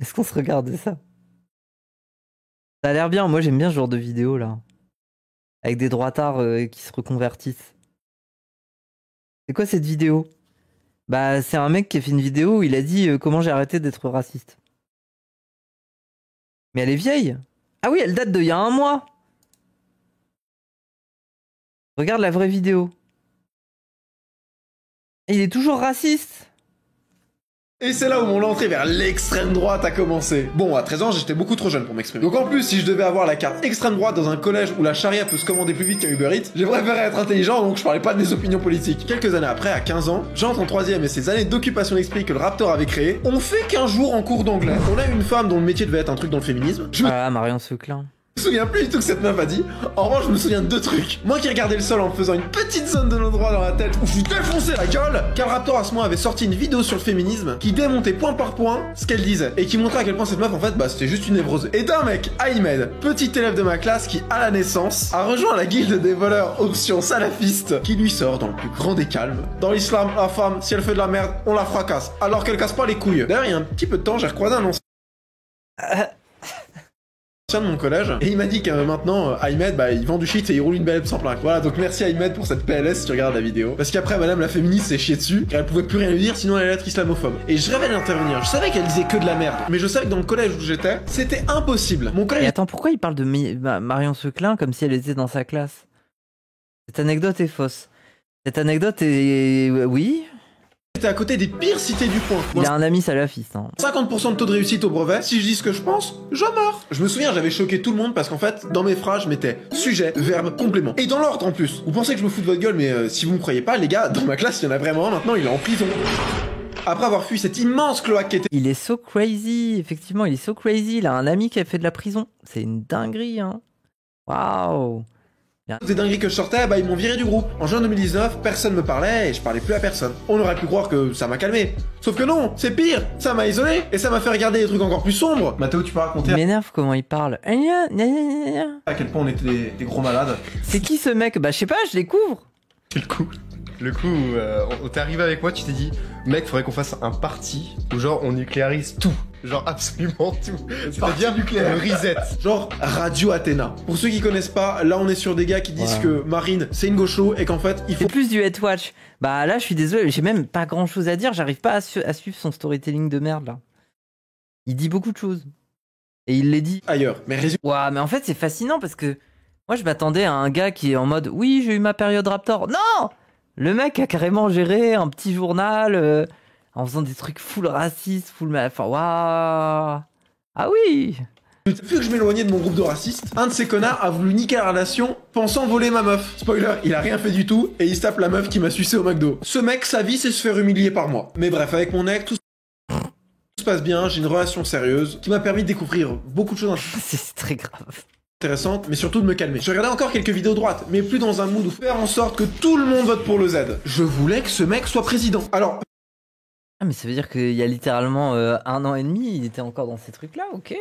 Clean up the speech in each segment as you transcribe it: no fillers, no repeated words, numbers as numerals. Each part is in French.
Est-ce qu'on se regarde ça? Ça a l'air bien, moi j'aime bien ce genre de vidéo là. Avec des droitards qui se reconvertissent. C'est quoi cette vidéo? Bah c'est un mec qui a fait une vidéo où il a dit comment j'ai arrêté d'être raciste. Mais elle est vieille. Ah oui, elle date d'il y a un mois. Regarde la vraie vidéo. Et il est toujours raciste. Et c'est là où mon entrée vers l'extrême droite a commencé. Bon, à 13 ans, j'étais beaucoup trop jeune pour m'exprimer. Donc en plus, si je devais avoir la carte extrême droite dans un collège où la charia peut se commander plus vite qu'un Uber Eats, j'ai préféré être intelligent, donc je parlais pas de mes opinions politiques. Quelques années après, à 15 ans, j'entre en 3ème et ces années d'occupation d'esprit que le Raptor avait créé ont fait qu'un jour en cours d'anglais, on a une femme dont le métier devait être un truc dans le féminisme. Je me Ah, Marion Seclin. souviens plus du tout que cette meuf a dit. En revanche, je me souviens de deux trucs. Moi qui regardais le sol en faisant une petite zone de non-droit dans la tête où je suis défoncé la gueule, car Raptor à ce moment avait sorti une vidéo sur le féminisme qui démontait point par point ce qu'elle disait et qui montrait à quel point cette meuf en fait bah c'était juste une névrose. Et d'un mec, Ahmed, petit élève de ma classe qui à la naissance a rejoint la guilde des voleurs option salafiste qui lui sort dans le plus grand des calmes. Dans l'islam, la femme, si elle fait de la merde, on la fracasse alors qu'elle casse pas les couilles. D'ailleurs, il y a un petit peu de temps, j'ai recroisé un ancien de mon collège et il m'a dit que maintenant Ahmed bah il vend du shit et il roule une belle sans plaque. Voilà, donc merci Ahmed pour cette PLS si tu regardes la vidéo, parce qu'après madame la féministe s'est chiée dessus car elle pouvait plus rien lui dire sinon elle allait être islamophobe. Et je rêvais d'intervenir, je savais qu'elle disait que de la merde, mais je savais que dans le collège où j'étais c'était impossible. Mon Et collège attends, pourquoi il parle de Marion Seclin comme si elle était dans sa classe? Cette anecdote est fausse. Cette anecdote est... Oui. était à côté des pires cités du coin. Il a un ami salafiste. Hein. 50% de taux de réussite au brevet, si je dis ce que je pense, je meurs. Je me souviens, j'avais choqué tout le monde parce qu'en fait, dans mes phrases, je mettais sujet, verbe, complément. Et dans l'ordre en plus. Vous pensez que je me fous de votre gueule, mais si vous me croyez pas, les gars, dans ma classe, il y en a vraiment un, maintenant il est en prison. Après avoir fui cette immense cloaque qui était... Il est so crazy, effectivement, il est so crazy. Il a un ami qui a fait de la prison. C'est une dinguerie, hein. Waouh. Des dingueries que je sortais, bah ils m'ont viré du groupe. En juin 2019, personne me parlait et je parlais plus à personne. On aurait pu croire que ça m'a calmé. Sauf que non, c'est pire, ça m'a isolé et ça m'a fait regarder des trucs encore plus sombres. Mathéo, tu peux raconter Il m'énerve comment il parle. à quel point on était des gros malades. C'est qui ce mec? Bah je sais pas, je découvre. C'est le coup où t'es arrivé avec moi, tu t'es dit, mec, faudrait qu'on fasse un party où genre on nucléarise tout. Genre absolument tout. C'est-à-dire nucléaire. le reset. Genre Radio Athéna. Pour ceux qui connaissent pas, là on est sur des gars qui disent que Marine c'est une gaucho et qu'en fait il faut... C'est plus du head watch. Bah là je suis désolé, j'ai même pas grand chose à dire, j'arrive pas à suivre son storytelling de merde là. Il dit beaucoup de choses. Et il les dit ailleurs. Mais résumé... Ouah, mais en fait c'est fascinant parce que moi je m'attendais à un gars qui est en mode oui j'ai eu ma période Raptor. Non! Le mec a carrément géré un petit journal en faisant des trucs full racistes, full... Enfin waouh. Ah oui! Vu que je m'éloignais de mon groupe de racistes, un de ces connards a voulu niquer la relation pensant voler ma meuf. Spoiler, il a rien fait du tout et il se tape la meuf qui m'a sucé au McDo. Ce mec, sa vie c'est se faire humilier par moi. Mais bref, avec mon ex, tout se passe bien, j'ai une relation sérieuse qui m'a permis de découvrir beaucoup de choses C'est très grave. intéressantes, mais surtout de me calmer. Je regardais encore quelques vidéos droites, mais plus dans un mood où faire en sorte que tout le monde vote pour le Z. Je voulais que ce mec soit président. Alors... Ah mais ça veut dire qu'il y a littéralement 1 an et demi, il était encore dans ces trucs là, ok.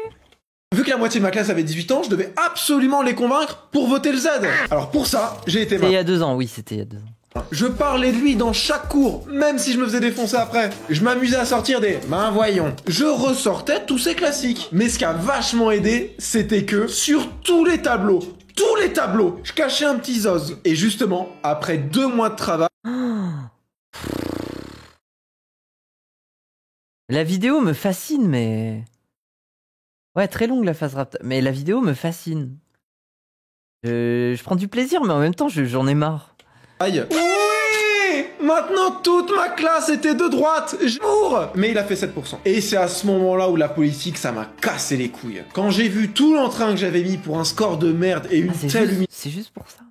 Vu que la moitié de ma classe avait 18 ans, je devais absolument les convaincre pour voter le Z. Alors pour ça, j'ai été... C'était il y a 2 ans, oui c'était il y a 2 ans. Je parlais de lui dans chaque cours, même si je me faisais défoncer après. Je m'amusais à sortir des « ben voyons ». Je ressortais tous ces classiques. Mais ce qui a vachement aidé, c'était que sur tous les tableaux, je cachais un petit zoz. Et justement, après 2 mois de travail... La vidéo me fascine, mais... Ouais, très longue la phase Raptor. Mais la vidéo me fascine. Je prends du plaisir, mais en même temps, j'en ai marre. Oui, maintenant toute ma classe était de droite. Mais il a fait 7%. Et c'est à ce moment-là où la politique, ça m'a cassé les couilles. Quand j'ai vu tout l'entrain que j'avais mis pour un score de merde et une telle C'est juste pour ça.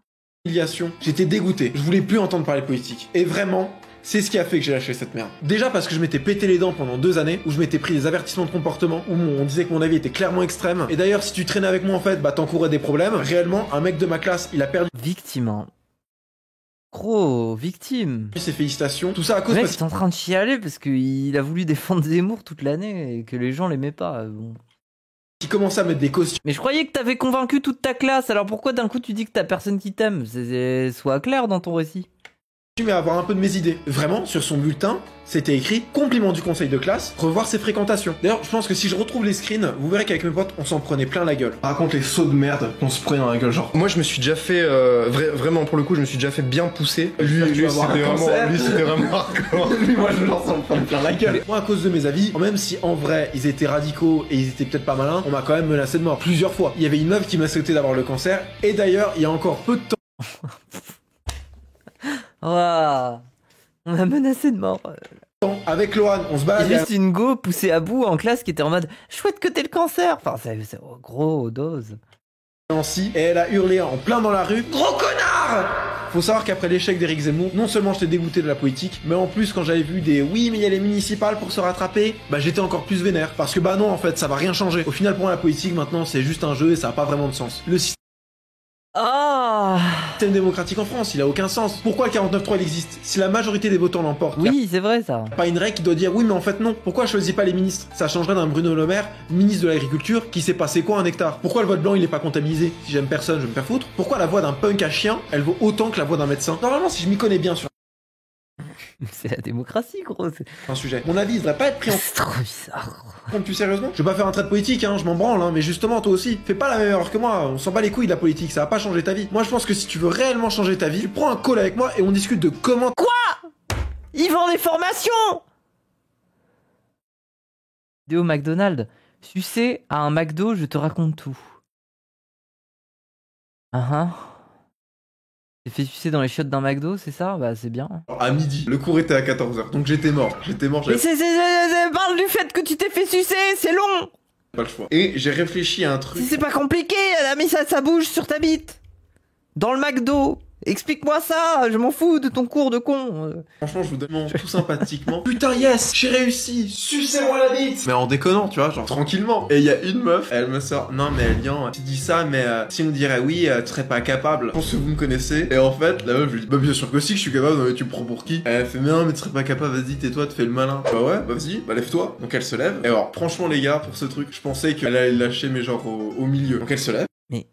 humiliation, j'étais dégoûté. Je voulais plus entendre parler politique. Et vraiment... c'est ce qui a fait que j'ai lâché cette merde. Déjà parce que je m'étais pété les dents pendant 2 années, où je m'étais pris des avertissements de comportement, où on disait que mon avis était clairement extrême. Et d'ailleurs, si tu traînais avec moi en fait, bah t'encourais des problèmes. Réellement, un mec de ma classe, il a perdu Victime. Hein. Gros, victime. ses félicitations. Tout ça à cause Le mec parce est en train de chialer parce qu'il a voulu défendre Zemmour toute l'année et que les gens l'aimaient pas. Bon. qu'il commençait à mettre des costumes. Mais je croyais que t'avais convaincu toute ta classe, alors pourquoi d'un coup tu dis que t'as personne qui t'aime? Sois clair dans ton récit. mais avoir un peu de mes idées. Vraiment, sur son bulletin, c'était écrit compliment du conseil de classe, revoir ses fréquentations. D'ailleurs, je pense que si je retrouve les screens, vous verrez qu'avec mes potes, on s'en prenait plein la gueule. Raconte les sauts de merde qu'on se prenait dans la gueule, genre. Moi, je me suis déjà fait, vraiment pour le coup, je me suis déjà fait bien pousser. Lui, Tu vas avoir un cancer. c'était vraiment hardcore. Lui, moi, je lance en prendre plein la gueule. Moi, à cause de mes avis, même si en vrai, ils étaient radicaux et ils étaient peut-être pas malins, on m'a quand même menacé de mort plusieurs fois. Il y avait une meuf qui m'a souhaité d'avoir le cancer, et d'ailleurs, il y a encore peu de temps. Ouah. On m'a menacé de mort. Avec Lohan, on se Il y balade. a juste une go poussée à bout en classe qui était en mode chouette que t'aies le cancer. Enfin, c'est gros dose. Nancy, et elle a hurlé en plein dans la rue gros connard. Faut savoir qu'après l'échec d'Éric Zemmour, non seulement j'étais dégoûté de la politique, mais en plus quand j'avais vu des oui mais il y a les municipales pour se rattraper, bah j'étais encore plus vénère. Parce que bah non en fait ça va rien changer. Au final pour moi la politique maintenant c'est juste un jeu et ça a pas vraiment de sens. Le Ah système démocratique en France il a aucun sens. Pourquoi le 49.3 il existe? Si la majorité des votants l'emporte, oui, c'est vrai ça. pas une règle qui doit dire oui mais en fait non. Pourquoi je choisis pas les ministres? Ça changerait d'un Bruno Le Maire, ministre de l'agriculture, qui sait passer quoi un hectare? Pourquoi le vote blanc il est pas comptabilisé? Si j'aime personne je vais me faire foutre. Pourquoi la voix d'un punk à chien elle vaut autant que la voix d'un médecin? Normalement si je m'y connais bien sur C'est la démocratie, gros. C'est un sujet, mon avis il devrait pas être pris en trop bizarre. compte plus sérieusement. Je vais pas faire un trait de politique hein, je m'en branle hein, mais justement toi aussi, fais pas la même erreur que moi, on s'en bat les couilles de la politique, ça va pas changer ta vie. Moi je pense que si tu veux réellement changer ta vie, tu prends un call avec moi et on discute de comment Ils vendent des formations. Vidéo McDonald's. Sucer à un McDo, je te raconte tout. T'es fait sucer dans les chiottes d'un McDo, c'est ça? Bah c'est bien. à midi. Le cours était à 14h, donc j'étais mort. Mais parle du fait que tu t'es fait sucer, c'est long. Pas le choix. Et j'ai réfléchi à un truc. C'est pas compliqué, elle a mis ça bouge sur ta bite. Dans le McDo. Explique-moi ça, je m'en fous de ton cours de con. Franchement, je vous demande tout sympathiquement. Putain, yes, j'ai réussi. Sucez-moi la bite. Mais en déconnant, tu vois, genre tranquillement. Et il y a une meuf, elle me sort. Non, mais Elian, tu dis ça, mais si on dirait oui, tu serais pas capable. Je pense que vous me connaissez. Et en fait, la meuf, je lui dis, bah bien sûr que si, que je suis capable. Mais tu me prends pour qui? Elle fait, mais non, mais tu serais pas capable. Vas-y, tais-toi, te fais le malin. Bah ouais, bah vas-y, bah lève-toi. Donc elle se lève. Et alors, franchement, les gars, pour ce truc, je pensais qu'elle allait le lâcher, mais genre au milieu. Donc elle se lève. Mais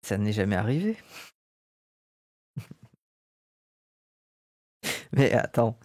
ça n'est jamais arrivé. Mais attends.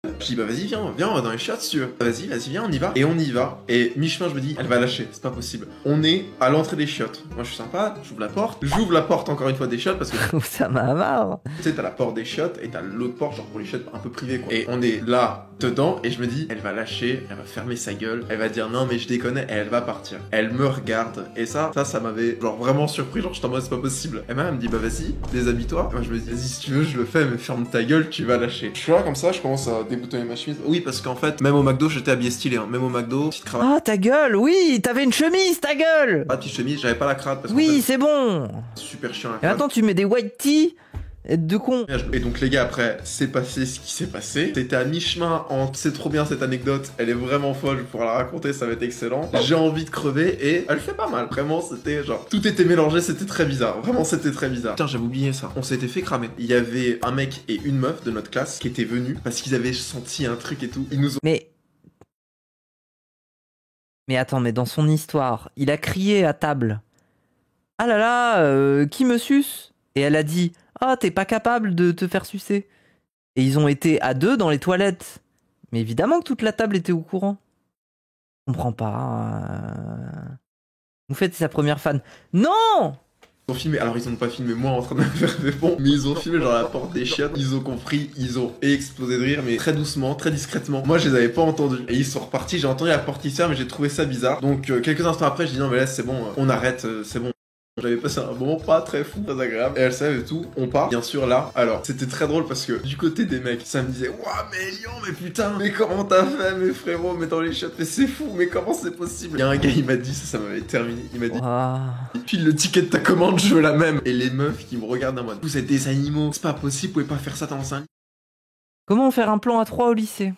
Je dis bah vas-y viens, on va dans les chiottes si tu veux. Vas-y, viens, on y va. Et on y va. Et mi-chemin je me dis, elle va lâcher, c'est pas possible. On est à l'entrée des chiottes. Moi je suis sympa, j'ouvre la porte encore une fois des chiottes parce que Ça m'a marre. tu sais t'as la porte des chiottes et t'as l'autre porte genre pour les chiottes un peu privées quoi. Et on est là dedans et je me dis, elle va lâcher, elle va fermer sa gueule, elle va dire non mais je déconne et elle va partir. Elle me regarde et ça m'avait genre vraiment surpris, genre je t'en mode c'est pas possible. Et elle me dit bah vas-y, déshabille-toi. Moi je me dis vas-y si tu veux je le fais mais ferme ta gueule, tu vas lâcher. Je suis là comme ça, je commence à déboutonner ma chemise. Oui parce qu'en fait même au McDo j'étais habillé stylé hein. Même au McDo, petite cravate. Ah ta gueule, oui, t'avais une chemise, ta gueule. Pas de petite chemise, j'avais pas la cravate parce que Oui, c'est bon. c'est super chiant la Et cravate. maintenant tu mets des white tee de con. Et donc les gars après c'est passé ce qui s'est passé. C'était à mi-chemin en c'est trop bien cette anecdote, elle est vraiment folle, je pourrais la raconter, ça va être excellent. J'ai envie de crever et elle fait pas mal. Vraiment c'était genre tout était mélangé, c'était très bizarre. Vraiment c'était très bizarre. Putain j'avais oublié ça. On s'était fait cramer. Il y avait un mec et une meuf de notre classe qui étaient venus parce qu'ils avaient senti un truc et tout. Ils nous ont Mais attends, mais dans son histoire, il a crié à table. Ah là là, qui me suce? Et elle a dit, ah t'es pas capable de te faire sucer. Et ils ont été à deux dans les toilettes. Mais évidemment que toute la table était au courant. Je comprends pas. Vous faites sa première fan. Non! filmé, alors ils ont pas filmé moi en train de me faire des ponts, mais ils ont filmé genre la porte des chiottes, ils ont compris, ils ont explosé de rire, mais très doucement, très discrètement. Moi je les avais pas entendus, et ils sont repartis, j'ai entendu la porte qui sert, mais j'ai trouvé ça bizarre. Donc quelques instants après, je dis non mais là c'est bon, on arrête, c'est bon. J'avais passé un moment pas très fou, très agréable. Et elle savait tout, on part. Bien sûr là, alors c'était très drôle parce que du côté des mecs, ça me disait ouah mais Elian, mais putain, mais comment t'as fait mes frérots, mais dans les chiottes, mais c'est fou, mais comment c'est possible? Il y a un gars, il m'a dit, ça m'avait terminé, il m'a dit file le ticket de ta commande, je veux la même. Et les meufs qui me regardent en mode vous êtes des animaux, c'est pas possible, vous pouvez pas faire ça dans un lit. Comment faire un plan à 3 au lycée?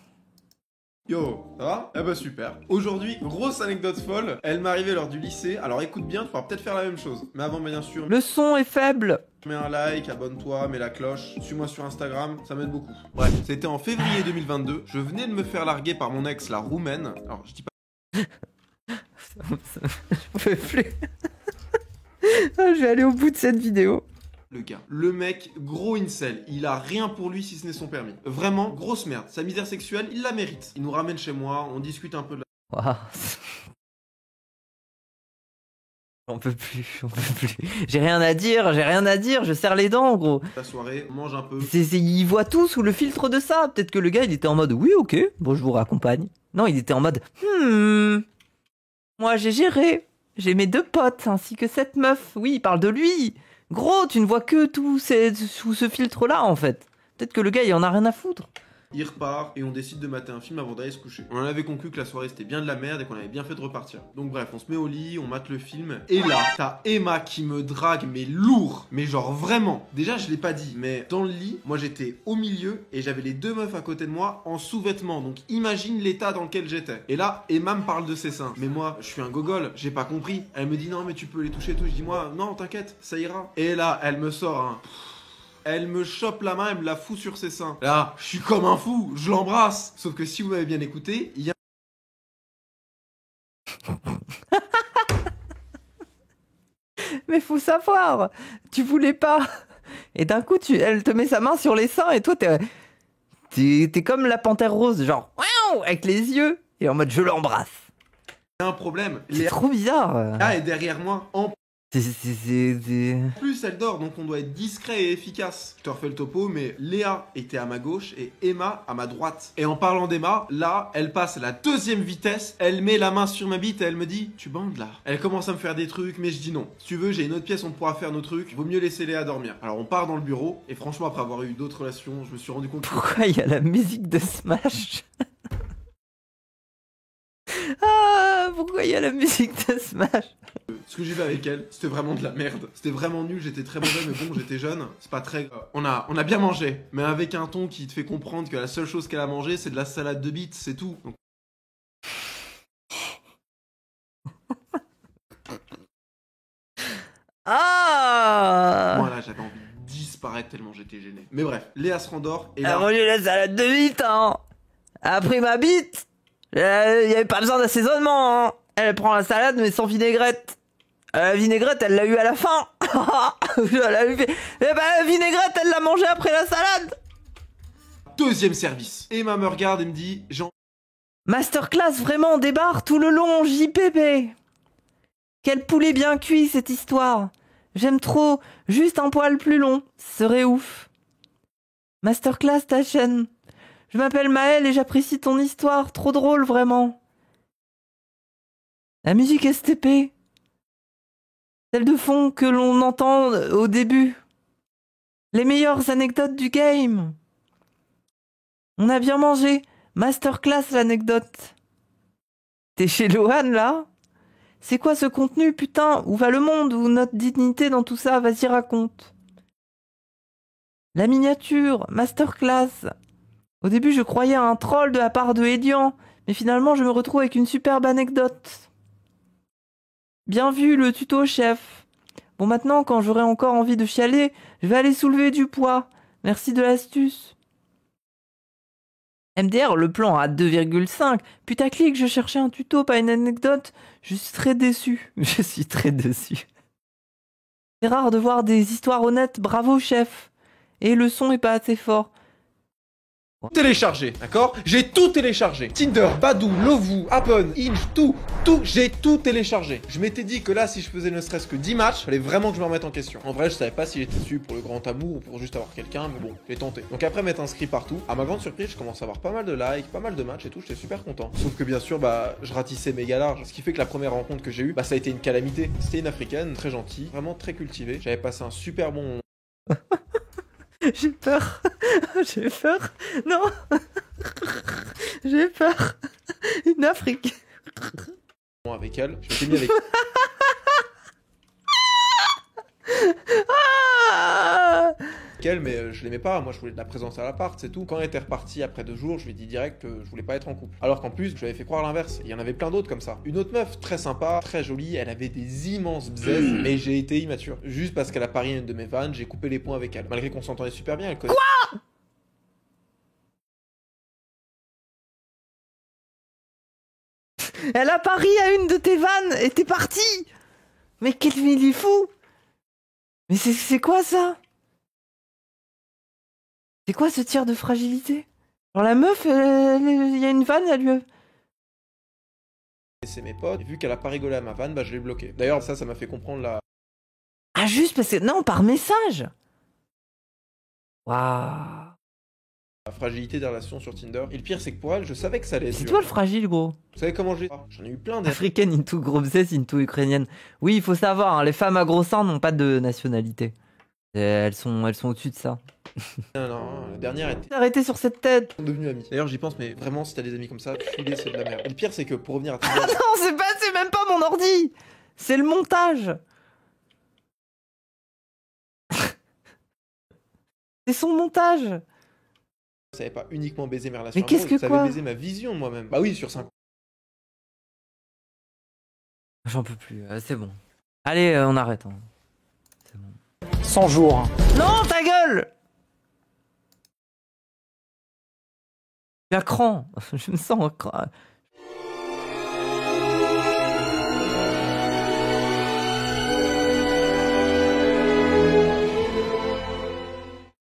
Yo, ça va? Eh bah super. Aujourd'hui, grosse anecdote folle, elle m'est arrivée lors du lycée, alors écoute bien, tu pourras peut-être faire la même chose. Mais avant bien sûr, Le son est faible. mets un like, abonne-toi, mets la cloche, suis-moi sur Instagram, ça m'aide beaucoup. Bref, c'était en février 2022, je venais de me faire larguer par mon ex, la roumaine. Alors je dis pas... Je peux plus. Je vais aller au bout de cette vidéo. Le gars. Le mec, gros incel. Il a rien pour lui si ce n'est son permis. Vraiment, grosse merde. Sa misère sexuelle, il la mérite. Il nous ramène chez moi, on discute un peu de la... Waouh. On peut plus, on peut plus. J'ai rien à dire, je serre les dents, gros. La soirée, on mange un peu. Il voit tout sous le filtre de ça. Peut-être que le gars, il était en mode, oui, ok, bon, je vous raccompagne. Non, il était en mode, moi, j'ai géré. J'ai mes 2 potes, ainsi que cette meuf. Oui, il parle de lui. Gros, tu ne vois que tout sous ce filtre-là, en fait. Peut-être que le gars, il en a rien à foutre. Il repart et on décide de mater un film avant d'aller se coucher. On en avait conclu que la soirée c'était bien de la merde et qu'on avait bien fait de repartir. Donc bref, on se met au lit, on mate le film. Et là, t'as Emma qui me drague, mais lourd. Mais genre vraiment. Déjà, je l'ai pas dit, mais dans le lit, moi j'étais au milieu et j'avais les 2 meufs à côté de moi en sous-vêtements. Donc imagine l'état dans lequel j'étais. Et là, Emma me parle de ses seins. Mais moi, je suis un gogol, j'ai pas compris. Elle me dit non, mais tu peux les toucher et tout. Je dis moi, non, t'inquiète, ça ira. Et là, elle me sort un... Elle me chope la main, elle me la fout sur ses seins. Là, je suis comme un fou, je l'embrasse. Sauf que si vous m'avez bien écouté, il y a... Mais faut savoir, tu voulais pas. Et d'un coup, elle te met sa main sur les seins et toi, t'es comme la panthère rose, genre, avec les yeux, et en mode je l'embrasse. un problème. C'est trop bizarre. Léa est derrière moi en C'est... plus, elle dort, donc on doit être discret et efficace. Je te refais le topo, mais Léa était à ma gauche et Emma à ma droite. Et en parlant d'Emma, là, elle passe à la 2e vitesse, elle met la main sur ma bite et elle me dit « Tu bandes là ?» Elle commence à me faire des trucs, mais je dis non. Si tu veux, j'ai une autre pièce, on pourra faire nos trucs. Vaut mieux laisser Léa dormir. Alors on part dans le bureau, et franchement, après avoir eu d'autres relations, je me suis rendu compte que... Pourquoi il y a la musique de Smash? Ah, pourquoi il y a la musique de Smash? Ce que j'ai fait avec elle, c'était vraiment de la merde. C'était vraiment nul, j'étais très mauvais, mais bon, j'étais jeune. C'est pas très... On a bien mangé, mais avec un ton qui te fait comprendre que la seule chose qu'elle a mangé, c'est de la salade de bites, c'est tout. Donc... Ah, Moi là, j'avais envie de disparaître tellement j'étais gêné. Mais bref, Léa se rendort, et elle a là... mangé la salade de bite, hein. Elle a pris ma bite. Il y avait pas besoin d'assaisonnement, hein. Elle prend la salade, mais sans vinaigrette. La vinaigrette, elle l'a eu à la fin. Elle a eu... Eh ben, la vinaigrette, elle l'a mangée après la salade. 2e service. Emma me regarde et me dit... Masterclass, vraiment, débarre tout le long, JPP. Quel poulet bien cuit, cette histoire. J'aime trop, juste un poil plus long, ce serait ouf. Masterclass, ta chaîne. Je m'appelle Maël et j'apprécie ton histoire, trop drôle, vraiment. La musique STP. Celle de fond que l'on entend au début. Les meilleures anecdotes du game. On a bien mangé. Masterclass, l'anecdote. T'es chez Lohan, là? C'est quoi ce contenu, putain? Où va le monde? Où notre dignité dans tout ça? Vas-y, raconte. La miniature, masterclass. Au début, je croyais à un troll de la part de Edian, mais finalement, je me retrouve avec une superbe anecdote. Bien vu, le tuto, chef. Bon, maintenant, quand j'aurai encore envie de chialer, je vais aller soulever du poids. Merci de l'astuce. MDR, le plan à 2,5. Putaclic, je cherchais un tuto, pas une anecdote. Je suis très déçu. Je suis très déçu. C'est rare de voir des histoires honnêtes. Bravo, chef. Et le son est pas assez fort. Téléchargé, d'accord? J'ai tout téléchargé. Tinder, Badoo, Lovoo, Happn, Hinge, tout, j'ai tout téléchargé. Je m'étais dit que là, si je faisais ne serait-ce que 10 matchs, fallait vraiment que je me remette en question. En vrai, je savais pas si j'étais dessus pour le grand amour ou pour juste avoir quelqu'un, mais bon, j'ai tenté. Donc après m'être inscrit partout, à ma grande surprise, je commence à avoir pas mal de likes, pas mal de matchs et tout, j'étais super content. Sauf que bien sûr, je ratissais méga large, ce qui fait que la première rencontre que j'ai eue, ça a été une calamité. C'était une africaine, très gentille, vraiment très cultivée. J'avais passé un super bon moment. J'ai peur. J'ai peur. Non. J'ai peur. Une Afrique. Avec elle, je m'étais mis avec elle, mais je l'aimais pas. Moi, je voulais de la présence à l'appart, c'est tout. Quand elle était repartie après 2 jours, je lui ai dit direct que je voulais pas être en couple. Alors qu'en plus, je lui avais fait croire l'inverse. Il y en avait plein d'autres comme ça. Une autre meuf, très sympa, très jolie, elle avait des immenses bzaises, mais j'ai été immature. Juste parce qu'elle a parié une de mes vannes, j'ai coupé les points avec elle. Malgré qu'on s'entendait super bien, elle connaît... Quoi? Elle a parié à une de tes vannes et t'es parti. Mais quel il est fou. Mais c'est quoi ça? C'est quoi ce tir de fragilité? Genre la meuf, il y a une vanne, elle lui a... C'est mes potes. Et vu qu'elle a pas rigolé à ma vanne, bah je l'ai bloqué. D'ailleurs, ça m'a fait comprendre la Ah, juste parce que... Non, par message. Waouh. fragilité des relations sur Tinder. Et le pire, c'est que pour elle, je savais que ça allait être C'est dur. toi le fragile, gros. Vous savez comment je l'ai? J'en ai eu plein des... Africaine into grossesse into ukrainienne. Oui, il faut savoir, hein, les femmes à gros seins n'ont pas de nationalité. Et elles sont au-dessus de ça. Non, la dernière était... Arrêtez sur cette tête. devenus amis. D'ailleurs, j'y pense, mais vraiment, si t'as des amis comme ça, filer, c'est de la merde. Et le pire, c'est que pour revenir à Tinder... Non, c'est même pas mon ordi. C'est le montage. C'est son montage. Je savais pas uniquement baiser mes relations Mais qu'est-ce amoureuses, que ça quoi savait baiser ma vision de moi-même. Bah oui, sur 5 J'en peux plus, c'est bon. Allez, on arrête. Hein. C'est bon. 100 jours. Non, ta gueule! Je suis à cran. Je me sens à cran.